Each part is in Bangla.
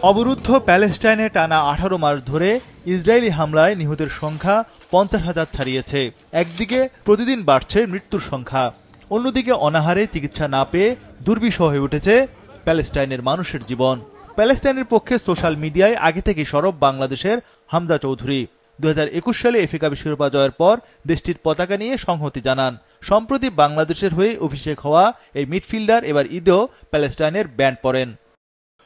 অবরুদ্ধ প্যালেস্টাইনে টানা 18 মাস ধরে ইসরায়েলি হামলায় নিহতের সংখ্যা 50,000 ছাড়িয়েছে। একদিকে প্রতিদিন বাড়ছে মৃত্যুর সংখ্যা, অন্যদিকে অনাহারে চিকিৎসা না পেয়ে দুর্বিষহ হয়ে উঠেছে প্যালেস্টাইনের মানুষের জীবন। প্যালেস্টাইনের পক্ষে সোশ্যাল মিডিয়ায় আগে থেকেই সরব বাংলাদেশের হামজা চৌধুরী। 2021 সালে এফএ কাপের শিরোপা জয়ের পর দেশটির পতাকা নিয়ে সংহতি জানান। সম্প্রতি বাংলাদেশের হয়ে অভিষেক হওয়া এই মিডফিল্ডার এবার ঈদেও প্যালেস্টাইনের ব্যান্ড পরেন।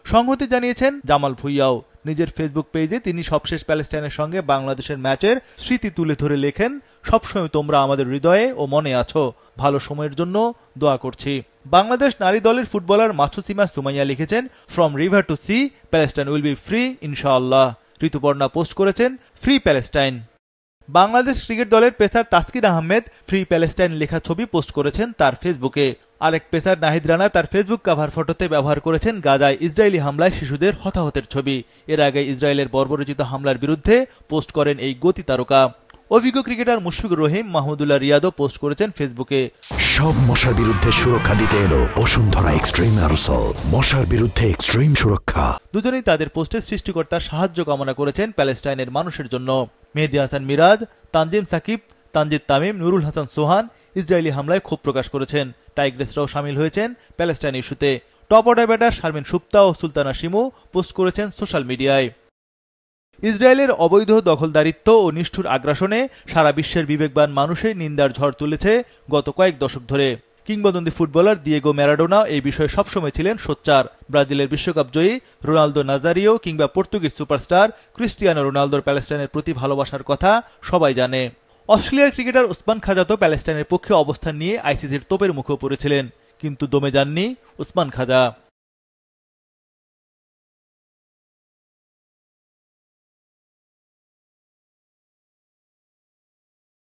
সংহতি জানিয়েছেন জামাল ভুঁইয়াও। নিজের ফেসবুক পেজে তিনি সবশেষ প্যালেস্টাইনের সঙ্গে বাংলাদেশের ম্যাচের স্মৃতি তুলে ধরে লেখেন, সবসময় তোমরা আমাদের হৃদয়ে ও মনে আছো, ভালো সময়ের জন্য দোয়া করছি। বাংলাদেশ নারী দলের ফুটবলার মাসুসিমা সুমাইয়া লিখেছেন, from river to sea, Palestine will be free ইনশাআল্লাহ। ঋতুপর্ণা পোস্ট করেছেন, ফ্রি প্যালেস্টাইন। বাংলাদেশ ক্রিকেট দলের pacer Taskin Ahmed free Palestine লেখা ছবি পোস্ট করেছেন তার ফেসবুকে। আরেক পেসার নাহিদ রানা তার ফেসবুক কভার ফটোতে ব্যবহার করেছেন গাজায় ইসরায়েলি হামলায় শিশুদের হতাহতের ছবি। এর আগে ইসরায়েলের বর্বরোচিত হামলার বিরুদ্ধে পোস্ট করেন এই গতি তারকা। অভিজ্ঞ ক্রিকেটার মুশফিকুর রহিম মাহমুদুল্লাহ রিয়াদও পোস্ট করেছেন ফেসবুকে। সব মশার বিরুদ্ধে সুরক্ষা দিতে এলো বসুন্ধরা এক্সট্রিম অ্যারোসল, মশার বিরুদ্ধে এক্সট্রিম সুরক্ষা। দুজনেই তাদের পোস্টে সৃষ্টিকর্তার সাহায্য কামনা করেছেন প্যালেস্টাইনের মানুষের জন্য। মেহেদী হাসান মিরাজ, তানজিম সাকিব, তানজিদ তামিম, নুরুল হাসান সোহান ইসরায়েলি হামলায় ক্ষোভ প্রকাশ করেছেন। টাইগ্রেসরাও সামিল হয়েছেন প্যালেস্টাইন ইস্যুতে। Top order batter Sharmin Supta ও সুলতানা শিমু পোস্ট করেছেন সোশ্যাল মিডিয়ায়। ইসরায়েলের অবৈধ দখলদারিত্ব ও নিষ্ঠুর আগ্রাসনে সারা বিশ্বের বিবেকবান মানুষের নিন্দার ঝড় তুলেছে গত কয়েক দশক ধরে। কিংবদন্তি ফুটবলার দিয়েগো ম্যারাডোনা এই বিষয়ে সবসময় ছিলেন সোচ্চার। ব্রাজিলের বিশ্বকাপ জয়ী রোনালদো নাজারিও কিংবা পর্তুগিজ সুপারস্টার ক্রিস্টিয়ানো রোনালদোর প্যালেস্টাইনের প্রতি ভালোবাসার কথা সবাই জানে। অস্ট্রেলিয়ার ক্রিকেটার ওসমান খাজা তো প্যালেস্টাইনের পক্ষে অবস্থান নিয়ে আইসিসির তোপের মুখেও পড়েছিলেন, কিন্তু দমে যাননি ওসমান খাজা।